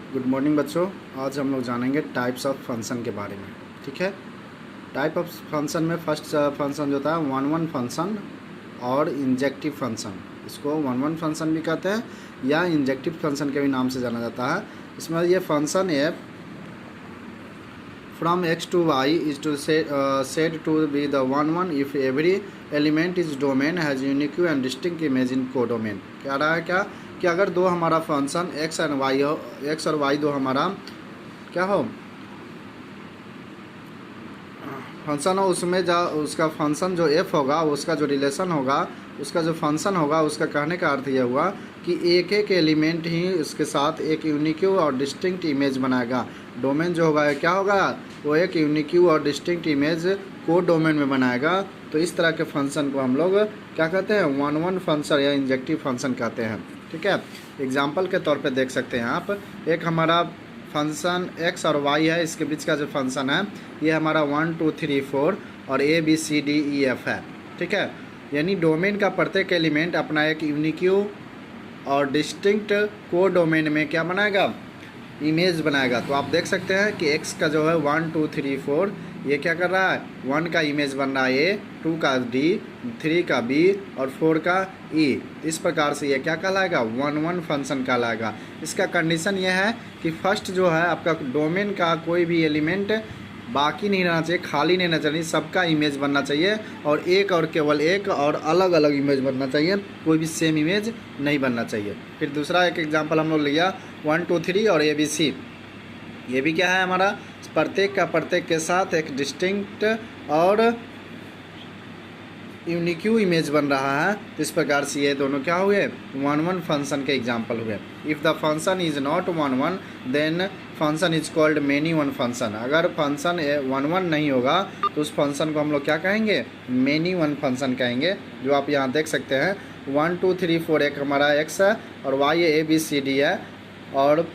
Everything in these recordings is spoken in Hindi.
गुड मॉर्निंग बच्चों। आज हम लोग जानेंगे टाइप्स ऑफ फंक्शन के बारे में। ठीक है, टाइप ऑफ फंक्शन में फर्स्ट फंक्शन जो होता है वन वन फंक्शन और इंजेक्टिव फंक्शन। इसको वन वन फंक्शन भी कहते हैं या इंजेक्टिव फंक्शन के भी नाम से जाना जाता है। इसमें ये फंक्शन है from X to Y is to said to be the one one if every element is domain has unique and distinct image in codomain. क्या रहा है क्या कि अगर दो हमारा फंक्शन एक्स एंड वाई हो, एक्स और वाई दो हमारा क्या हो फंक्शन हो, उसमें उसका फंक्शन जो एफ होगा उसका जो रिलेशन होगा उसका जो फंक्शन होगा उसका कहने का अर्थ यह हुआ कि एक एक एलिमेंट ही उसके साथ एक यूनिक और डिस्टिंक्ट इमेज बनाएगा। डोमेन जो होगा क्या होगा, वो एक यूनिक और डिस्टिंक्ट इमेज को डोमेन में बनाएगा। तो इस तरह के फंक्शन को हम लोग क्या कहते हैं, वन वन फंक्शन या इंजेक्टिव फंक्शन कहते हैं। ठीक है, एग्जाम्पल के तौर पे देख सकते हैं आप, एक हमारा फंक्शन एक्स और वाई है, इसके बीच का जो फंक्शन है ये हमारा 1 2 3 4 और A B C D E F है। ठीक है, यानी डोमेन का प्रत्येक एलिमेंट अपना एक यूनिक और डिस्टिंक्ट को डोमेन में क्या बनाएगा, इमेज बनाएगा। तो आप देख सकते हैं कि एक्स का जो है 1 2 3 4 ये क्या कर रहा है, 1 का इमेज बन रहा है ए, 2 का डी, 3 का बी और 4 का ई। इस प्रकार से ये क्या कहलाएगा, वन वन फंक्शन कहलाएगा। इसका कंडीशन ये है कि फर्स्ट जो है आपका डोमेन का कोई भी एलिमेंट बाकी नहीं रहना चाहिए, खाली नहीं रहना चाहिए, सबका इमेज बनना चाहिए और एक और केवल एक और अलग अलग इमेज बनना चाहिए, कोई भी सेम इमेज नहीं बनना चाहिए। फिर दूसरा एक एग्जांपल हम लोग लिया 1 2 3 और ए बी सी। ये भी क्या है हमारा, प्रत्येक का प्रत्येक के साथ एक डिस्टिंक्ट और यूनिक इमेज बन रहा है। तो इस प्रकार से ये दोनों क्या हुए, वन वन फंक्शन के एग्जांपल हुए। If the function is not one one then function is called many one function. अगर फंक्शन वन वन नहीं होगा तो उस फंक्शन को हम लोग क्या कहेंगे, मेनी वन फंक्शन कहेंगे। जो आप यहाँ देख सकते हैं 1 2 3 4 एक हमारा एक्स है और Y A B C D है, और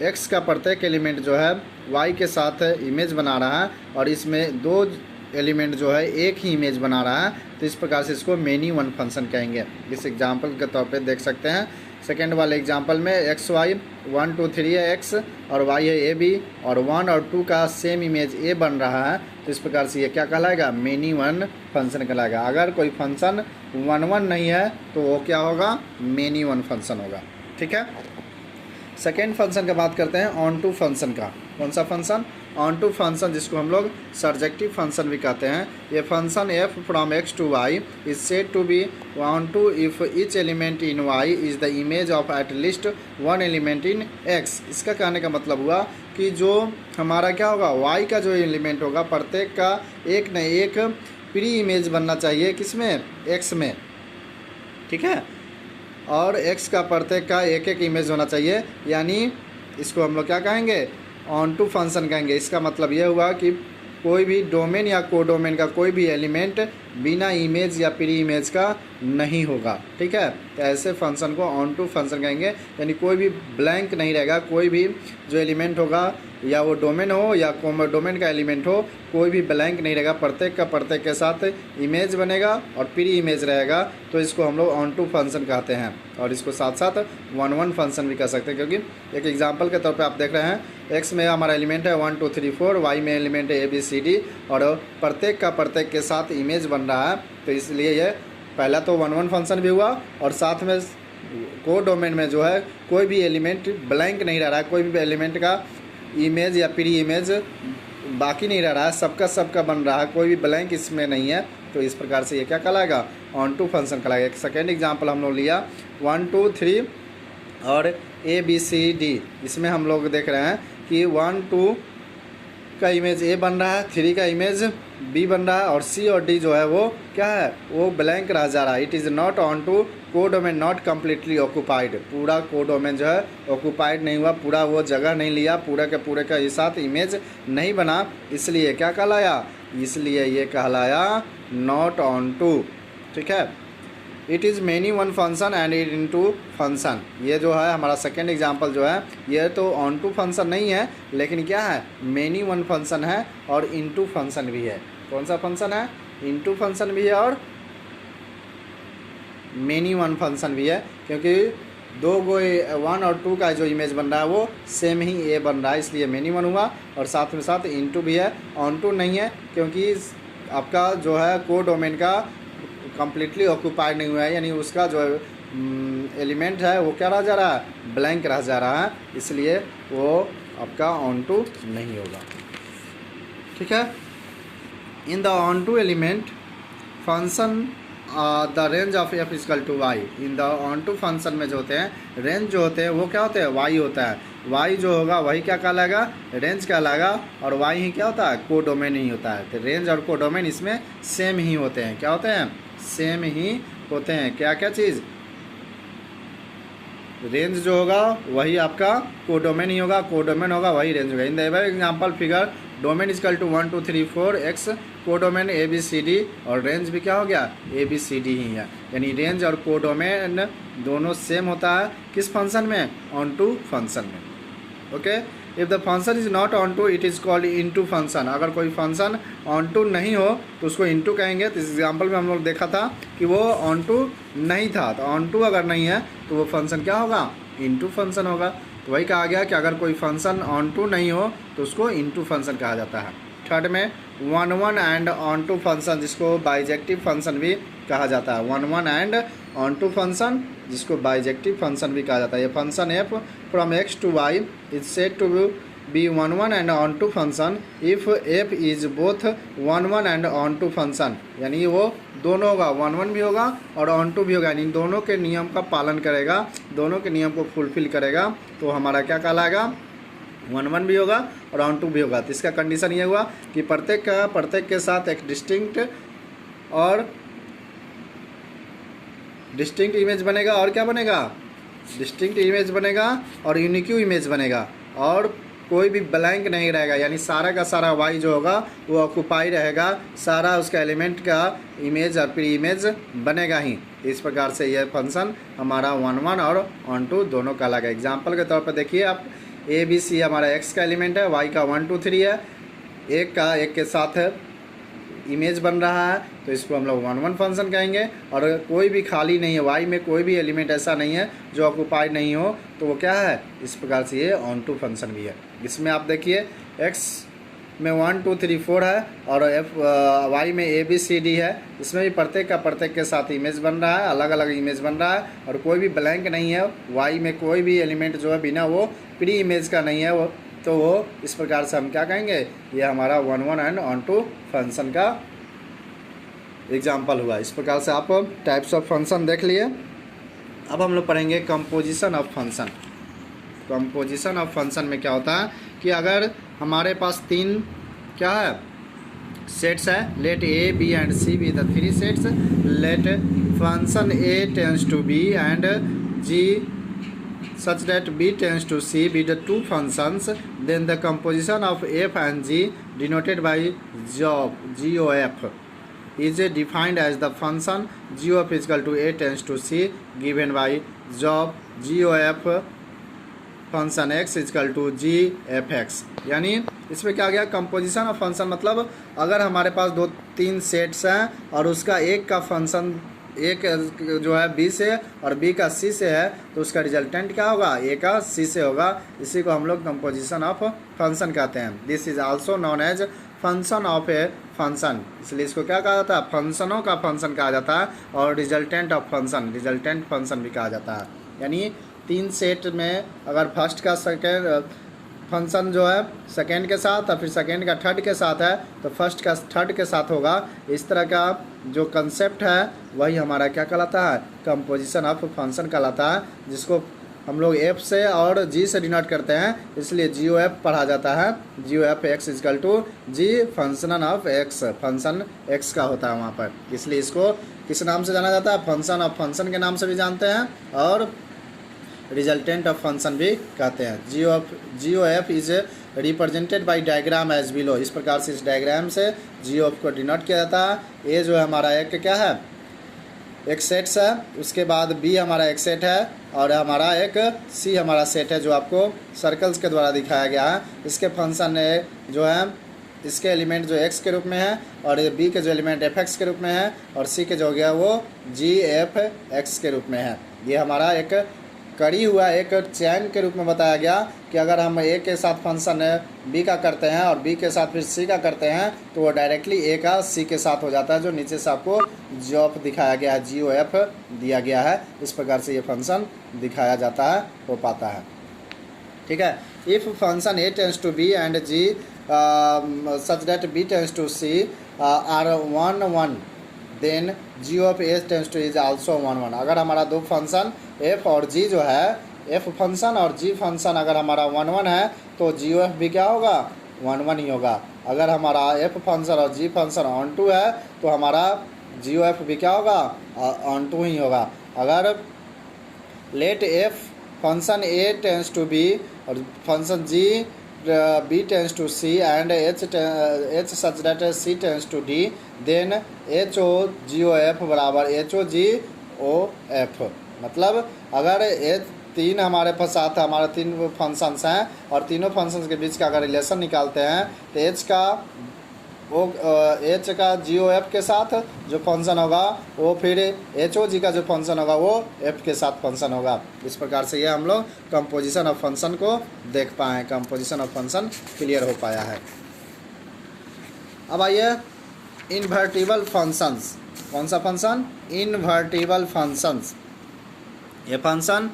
एक्स का प्रत्येक एलिमेंट जो है वाई के साथ इमेज बना रहा है और इसमें दो एलिमेंट जो है एक ही इमेज बना रहा है। तो इस प्रकार से इसको मेनी वन फंक्शन कहेंगे। इस एग्जांपल के तौर पे देख सकते हैं सेकेंड वाले एग्जांपल में एक्स वाई 1 2 3 है एक्स और वाई है ए बी और 1 और 2 का सेम इमेज ए बन रहा है। तो इस प्रकार से ये क्या कहलाएगा, मेनी वन फंक्शन कहलाएगा। अगर कोई फंक्शन वन वन नहीं है तो वो क्या होगा, मेनी वन फंक्शन होगा। ठीक है, सेकेंड फंक्शन का बात करते हैं ऑन टू फंक्शन का। कौन सा फंक्शन, ऑन टू फंक्शन, जिसको हम लोग सर्जेक्टिव फंक्शन भी कहते हैं। ये function F from X to Y is said to be onto if each element in Y is the image of at least one element in X. इसका कहने का मतलब हुआ कि जो हमारा क्या होगा, वाई का जो एलिमेंट होगा प्रत्येक का एक न एक प्री इमेज बनना चाहिए, किसमें, एक्स में। ठीक है, और x का प्रत्येक का एक एक इमेज होना चाहिए, यानी इसको हम लोग क्या कहेंगे, ऑन टू फंक्शन कहेंगे। इसका मतलब ये हुआ कि कोई भी डोमेन या को डोमेन का कोई भी एलिमेंट बिना इमेज या प्री इमेज का नहीं होगा। ठीक है, तो ऐसे फंक्शन को ऑन टू फंक्शन कहेंगे, यानी कोई भी ब्लैंक नहीं रहेगा। कोई भी जो एलिमेंट होगा, या वो डोमेन हो या डोमेन का एलिमेंट हो, कोई भी ब्लैंक नहीं रहेगा, प्रत्येक का प्रत्येक के साथ इमेज बनेगा और प्री इमेज रहेगा। तो इसको हम लोग ऑन टू फंक्शन कहते हैं, और इसको साथ साथ वन वन फंक्शन भी कह सकते हैं। क्योंकि एक एग्जांपल के तौर पे आप देख रहे हैं, एक्स में हमारा एलिमेंट है 1 2 3 4, वाई में एलिमेंट है ए बी सी डी, और प्रत्येक का प्रत्येक के साथ इमेज बन रहा है। तो इसलिए ये पहला तो वन वन फंक्शन भी हुआ, और साथ में को डोमेन में जो है कोई भी एलिमेंट ब्लैंक नहीं रह रहा है, कोई भी एलिमेंट का इमेज या प्री इमेज बाकी नहीं रह रहा है, सबका सबका बन रहा है, कोई भी ब्लैंक इसमें नहीं है। तो इस प्रकार से ये क्या कहलाएगा, ऑन टू फंक्शन कहलाएगा। एक सेकेंड एग्जांपल हम लोग लिया 1 2 3 और ए बी सी डी। इसमें हम लोग देख रहे हैं कि 1 2 का इमेज ए बन रहा है, 3 का इमेज बी बन रहा है, और सी और डी जो है वो क्या है, वो ब्लैंक रह जा रहा है। It is not onto codomain not completely occupied. पूरा को डोमेन जो है ऑक्यूपाइड नहीं हुआ, पूरा वो जगह नहीं लिया, पूरा के पूरे का साथ इमेज नहीं बना, इसलिए क्या कहलाया, इसलिए ये कहलाया नॉट ऑन टू। ठीक है, it is many one function and it into function. ये जो है हमारा सेकेंड एग्जांपल जो है, ये तो ऑन टू फंक्शन नहीं है, लेकिन क्या है, मेनी वन फंक्शन है और इन टू फंक्शन भी है। कौन सा फंक्शन है, इन टू फंक्शन भी है और मेनी वन फंक्शन भी है। क्योंकि दो गो 1 और 2 का जो इमेज बन रहा है वो सेम ही ए बन रहा है, इसलिए मेनी वन हुआ। और साथ में साथ इनटू भी है, ऑन टू नहीं है क्योंकि आपका जो है को डोमेन का कम्प्लीटली ऑक्यूपाइड नहीं हुआ है, यानी उसका जो एलिमेंट है वो क्या रह जा रहा है, ब्लैंक रह जा रहा है, इसलिए वो आपका ऑन टू नहीं होगा। ठीक है। In the onto element function the range of F is equal to Y. In the onto function में जो होते हैं रेंज जो होते हैं वो क्या होते हैं, वाई होता है। वाई जो होगा वही क्या कहलाएगा, रेंज कहलाएगा। और वाई ही क्या होता है, को डोमेन ही होता है। तो रेंज और को डोमेन इसमें सेम ही होते हैं। क्या होते हैं, सेम ही होते हैं। क्या क्या चीज़, रेंज जो होगा वही आपका को डोमेन ही होगा, को डोमेन होगा वही रेंज होगा। In the example figure domain is equal to 1 2 3 4 x, को domain A B C D, और रेंज भी क्या हो गया, ए बी सी डी ही है। यानी रेंज और को डोमेन दोनों सेम होता है किस फंक्शन में, ऑन टू फंक्शन में। Okay. If the function is not onto it is called into function. अगर कोई फंक्शन ऑन टू नहीं हो तो उसको इनटू कहेंगे। तो इस एग्जाम्पल में हम लोग देखा था कि वो ऑन टू नहीं था, तो ऑन टू अगर नहीं है तो वो फंक्शन क्या होगा, इनटू फंक्शन होगा। तो वही कहा गया कि अगर कोई फंक्शन ऑन टू नहीं हो तो उसको इनटू फंक्शन कहा जाता है। थर्ड में 1 1 एंड ऑन टू फंक्शन, जिसको बाइजेक्टिव फंक्शन भी कहा जाता है। 1 1 एंड ऑन टू फंक्शन, जिसको बाइजेक्टिव फंक्शन भी कहा जाता है। ये function F from X to Y is said to be 1 1 and onto function if F is both 1 1 and onto function. यानी वो दोनों होगा, 1 1 भी होगा और ऑन टू भी होगा, यानी दोनों के नियम का पालन करेगा, दोनों के नियम को फुलफिल करेगा, तो हमारा क्या कहलाएगा, 1 1 भी होगा और ऑन टू भी होगा। तो इसका कंडीशन ये हुआ कि प्रत्येक के साथ एक डिस्टिंक्ट इमेज बनेगा। और क्या बनेगा, डिस्टिंक्ट इमेज बनेगा और यूनिक इमेज बनेगा, और कोई भी ब्लैंक नहीं रहेगा। यानी सारा का सारा वाई जो होगा वो ऑक्यूपाई रहेगा, सारा उसका एलिमेंट का इमेज और प्री इमेज बनेगा ही। इस प्रकार से यह फंक्शन हमारा 1 1 और ऑन टू दोनों का अलग है। एग्जाम्पल के तौर पर देखिए आप, ए बी सी हमारा एक्स का एलिमेंट है, वाई का 1 2 3 है, एक के साथ इमेज बन रहा है, तो इसको हम लोग 1 1 फंक्शन कहेंगे। और कोई भी खाली नहीं है, वाई में कोई भी एलिमेंट ऐसा नहीं है जो ऑक्यूपाइड नहीं हो, तो वो क्या है, इस प्रकार से ये ऑन टू फंक्शन भी है। इसमें आप देखिए एक्स में 1 2 3 4 है और वाई में ए बी सी डी है। इसमें भी प्रत्येक के साथ इमेज बन रहा है, अलग अलग इमेज बन रहा है, और कोई भी ब्लैंक नहीं है। वाई में कोई भी एलिमेंट जो है बिना वो प्री इमेज का नहीं है, वो तो वो इस प्रकार से हम क्या कहेंगे, ये हमारा 1 1 एंड ऑन टू फंक्शन का एग्जाम्पल हुआ। इस प्रकार से आप टाइप्स ऑफ फंक्शन देख लिए। अब हम लोग पढ़ेंगे composition of function. Composition of function में क्या होता है कि अगर हमारे पास 3 क्या है, सेट्स है, let A B and C be the 3 sets, let function A tends to B and G such that b tends to c be the 2 functions, then the composition of f and g denoted by GOF is defined as the function GOF is equal to a tends to c given by GOF function x is equal to gfx। यानी इसमें क्या गया, कंपोजिशन ऑफ फंक्शन मतलब अगर हमारे पास 2-3 सेट्स हैं और उसका एक का फंक्शन एक जो है बी से और बी का सी से है, तो उसका रिजल्टेंट क्या होगा, ए का सी से होगा। इसी को हम लोग कंपोजिशन ऑफ फंक्शन कहते हैं। This is also known as function of a function. इसलिए इसको क्या कहा जाता है, फंक्शनों का फंक्शन कहा जाता है, और resultant of function, resultant function भी कहा जाता है। यानी 3 सेट में अगर फर्स्ट का सेकेंड फंक्शन जो है सेकेंड के साथ और फिर सेकेंड का थर्ड के साथ है, तो फर्स्ट का थर्ड के साथ होगा। इस तरह का जो कंसेप्ट है वही हमारा क्या कहलाता है, कंपोजिशन ऑफ फंक्शन कहलाता है, जिसको हम लोग एफ से और जी से डिनोट करते हैं, इसलिए GOF पढ़ा जाता है। GOF X is equal to G function of X, function X का होता है वहाँ पर, इसलिए इसको किस नाम से जाना जाता है, फंक्शन ऑफ फंक्शन के नाम से भी जानते हैं और रिजल्टेंट ऑफ फंक्शन भी कहते हैं। GOF is represented by diagram as below. इस प्रकार से इस डायग्राम से GOF को डिनोट किया जाता है। ए जो है हमारा एक क्या है, एक सेट्स है, उसके बाद बी हमारा एक सेट है और हमारा एक सी हमारा सेट है, जो आपको सर्कल्स के द्वारा दिखाया गया है। इसके फंक्शन जो है, इसके एलिमेंट जो एक्स के रूप में है और ये बी के जो एलिमेंट एफ एक्स के रूप में है और सी के जो हो गया वो GFX के रूप में है। ये हमारा एक कड़ी हुआ एक चैन के रूप में बताया गया कि अगर हम ए के साथ फंक्शन बी का करते हैं और बी के साथ फिर सी का करते हैं तो वो डायरेक्टली ए का सी के साथ हो जाता है, जो नीचे से आपको GOF दिखाया गया है, GOF दिया गया है। इस प्रकार से ये फंक्शन दिखाया जाता है, हो पाता है। ठीक है। If function A tends to B and G such that B tends to C are 1 1 then GOF A tends to is also 1 1। अगर हमारा दो फंक्शन f और g जो है, f फंक्शन और g फंक्शन अगर हमारा 1 1 है तो GOF भी क्या होगा, 1 1 ही होगा। अगर हमारा f फंक्शन और g फंक्शन ऑन टू है तो हमारा GOF भी क्या होगा, ऑन टू ही होगा। अगर let f function a tends to b और function g b tends to c and h such that c tends to d then HO/GOF बराबर HO/GOF। मतलब अगर ये तीन हमारे पास साथ हमारे तीन फंक्शंस हैं और तीनों फंक्शंस के बीच का अगर रिलेशन निकालते हैं तो H का GOF के साथ जो फंक्शन होगा वो फिर HOG का जो फंक्शन होगा वो F के साथ फंक्शन होगा। इस प्रकार से ये हम लोग कंपोजिशन ऑफ फंक्शन को देख पाए, कंपोजिशन ऑफ फंक्शन क्लियर हो पाया है। अब आइए इन्वर्टिबल फंक्शंस। कौन सा फंक्शन, इन्वर्टिबल फंक्शंस। ये function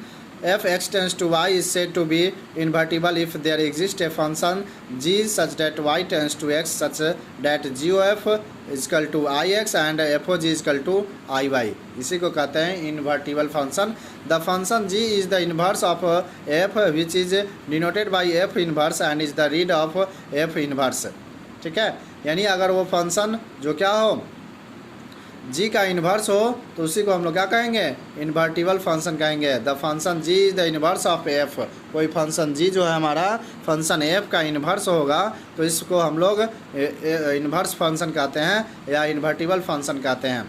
f x tends to y is said to be invertible if there exists a function g such that y tends to x such that GOF is equal to ix and FOG is equal to iy। इसी को कहते हैं invertible function. The function g is the inverse of f which is denoted by f inverse and is the read of f inverse। ठीक है। यानी अगर वो फंक्शन जो क्या हो, g का इन्वर्स हो तो उसी को हम लोग क्या कहेंगे, इन्वर्टिबल फंक्शन कहेंगे। The function g is the inverse of f। कोई फंक्शन g जो है हमारा फंक्शन f का इन्वर्स होगा तो इसको हम लोग इन्वर्स फंक्शन कहते हैं या इन्वर्टिबल फंक्शन कहते हैं।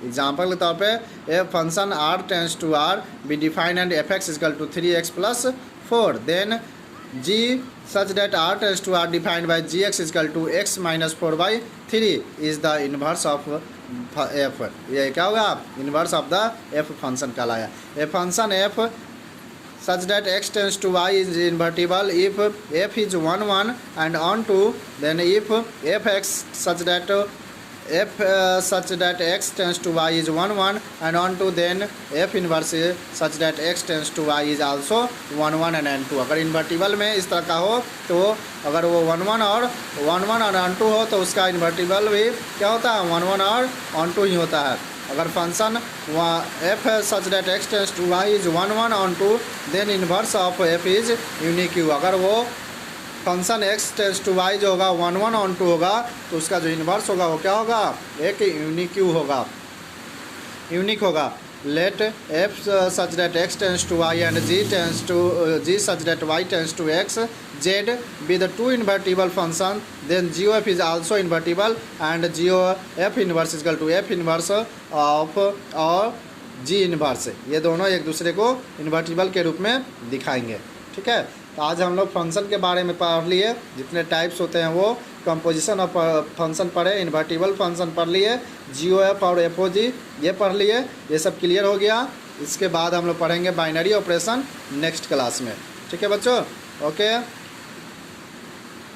एग्जाम्पल के तौर पे a function r tends to r be defined and f(x) equal to 3x + 4 then g such that r tends to r defined by gx is equal to x minus 4/3 is the inverse of f। ये क्या होगा, inverse of the f function कहलाया। A function f such that x tends to y is invertible if f is 1 1 and on to, then if f(x) such that x tends to y is 1 1 and on to, then f inverse such that x tends to y is also 1 1 and on to। अगर इन्वर्टिबल में इस तरह का हो तो अगर वो 1 1 और on to हो तो उसका इन्वर्टिबल भी क्या होता है, 1 1 और on to ही होता है। अगर function f such that x tends to y is 1 1 on to, then inverse of f is unique। अगर वो फंक्शन x टेंस टू y जो होगा 1 1 on to होगा तो उसका जो इन्वर्स होगा वो क्या होगा, एक यूनिक होगा, यूनिक होगा। Let f such that x tends to y and g such that y tends to x z be the two invertible function, then GOF is also invertible and GOF inverse is equal to f inverse of और g inverse। ये दोनों एक दूसरे को इन्वर्टिबल के रूप में दिखाएंगे। ठीक है। तो आज हम लोग फंक्शन के बारे में पढ़ लिए, जितने टाइप्स होते हैं वो, कंपोजिशन ऑफ फंक्शन पढ़े, इन्वर्टिबल फंक्शन पढ़ लिए, GOF और FOG ये पढ़ लिए, ये सब क्लियर हो गया। इसके बाद हम लोग पढ़ेंगे बाइनरी ऑपरेशन नेक्स्ट क्लास में। ठीक है बच्चों, ओके।